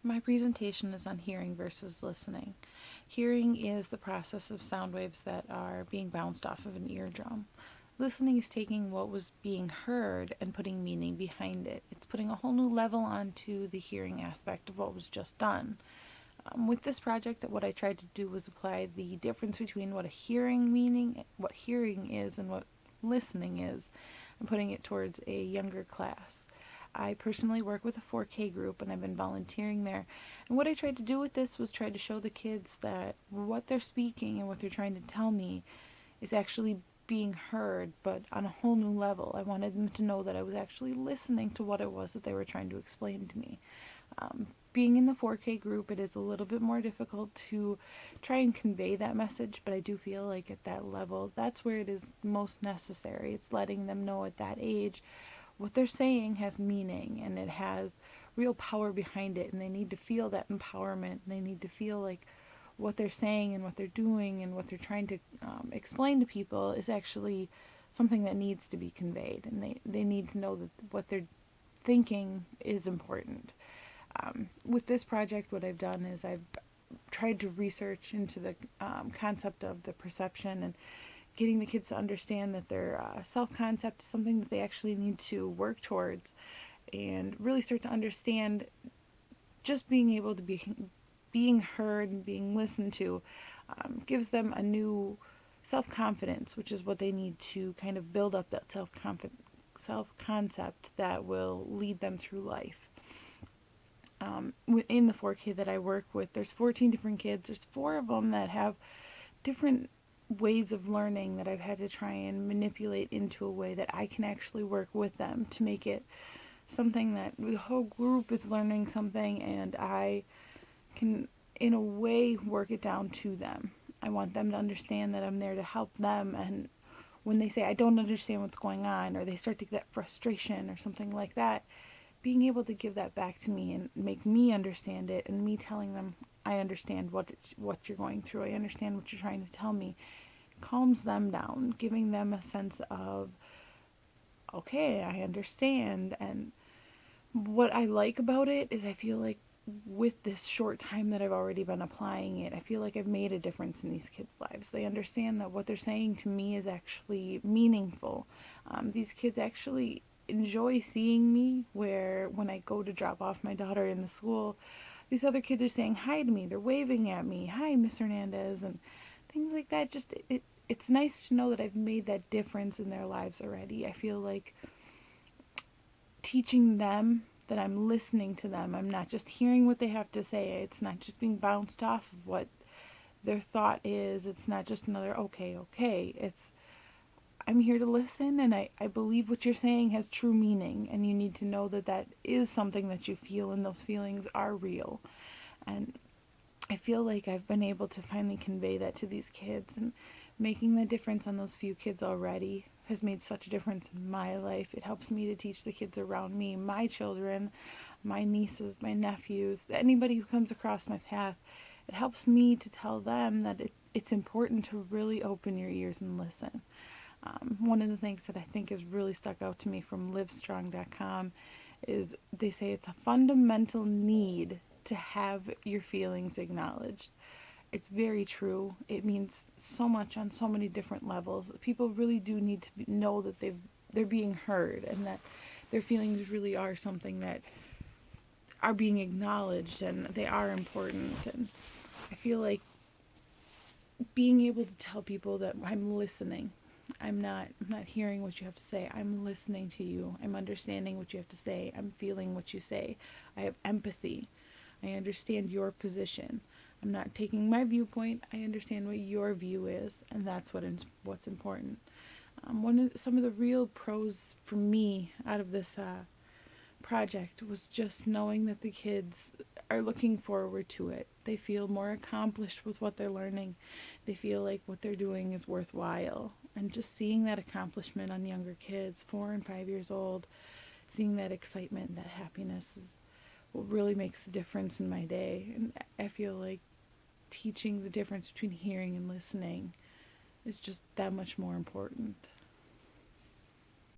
My presentation is on hearing versus listening. Hearing is the process of sound waves that are being bounced off of an eardrum. Listening is taking what was being heard and putting meaning behind it. It's putting a whole new level onto the hearing aspect of what was just done. With this project, what I tried to do was apply the difference between what hearing is, and what listening is, and putting it towards a younger class. I personally work with a 4K group and I've been volunteering there. And what I tried to do with this was try to show the kids that what they're speaking and what they're trying to tell me is actually being heard, but on a whole new level. I wanted them to know that I was actually listening to what it was that they were trying to explain to me. Being in the 4K group, it is a little bit more difficult to try and convey that message, but I do feel like at that level, that's where it is most necessary. It's letting them know at that age what they're saying has meaning and it has real power behind it, and they need to feel that empowerment, and they need to feel like what they're saying and what they're doing and what they're trying to explain to people is actually something that needs to be conveyed, and they need to know that what they're thinking is important. With this project, what I've done is I've tried to research into the concept of the perception and getting the kids to understand that their self concept is something that they actually need to work towards, and really start to understand just being able to be being heard and being listened to gives them a new self confidence, which is what they need to kind of build up that self concept that will lead them through life. In the 4K that I work with, there's 14 different kids. There's 4 of them that have different ways of learning that I've had to try and manipulate into a way that I can actually work with them to make it something that the whole group is learning something, and I can, in a way, work it down to them. I want them to understand that I'm there to help them, and when they say, I don't understand what's going on, or they start to get that frustration or something like that, being able to give that back to me and make me understand it, and me telling them I understand what you're going through, I understand what you're trying to tell me, calms them down, giving them a sense of, okay, I understand. And what I like about it is I feel like with this short time that I've already been applying it, I feel like I've made a difference in these kids' lives. They understand that what they're saying to me is actually meaningful. These kids actually enjoy seeing me, where when I go to drop off my daughter in the school, these other kids are saying hi to me, they're waving at me, hi Miss Hernandez, and things like that. Just it's nice to know that I've made that difference in their lives already. I feel like teaching them that I'm listening to them. I'm not just hearing what they have to say. It's not just being bounced off of what their thought is. It's not just another okay, okay. It's I'm here to listen, and I believe what you're saying has true meaning, and you need to know that that is something that you feel, and those feelings are real. And I feel like I've been able to finally convey that to these kids, and making the difference on those few kids already has made such a difference in my life. It helps me to teach the kids around me, my children, my nieces, my nephews, anybody who comes across my path. It helps me to tell them that it's important to really open your ears and listen. One of the things that I think has really stuck out to me from livestrong.com is they say it's a fundamental need to have your feelings acknowledged. It's very true. It means so much on so many different levels. People really do need to know that they're being heard, and that their feelings really are something that are being acknowledged, and they are important. And I feel like being able to tell people that I'm listening. I'm not hearing what you have to say. I'm listening to you. I'm understanding what you have to say. I'm feeling what you say. I have empathy. I understand your position. I'm not taking my viewpoint. I understand what your view is, and that's what's important. Some of the real pros for me out of this project was just knowing that the kids are looking forward to it. They feel more accomplished with what they're learning. They feel like what they're doing is worthwhile. And just seeing that accomplishment on younger kids, 4 and 5 years old, seeing that excitement and that happiness is what really makes the difference in my day. And I feel like teaching the difference between hearing and listening is just that much more important.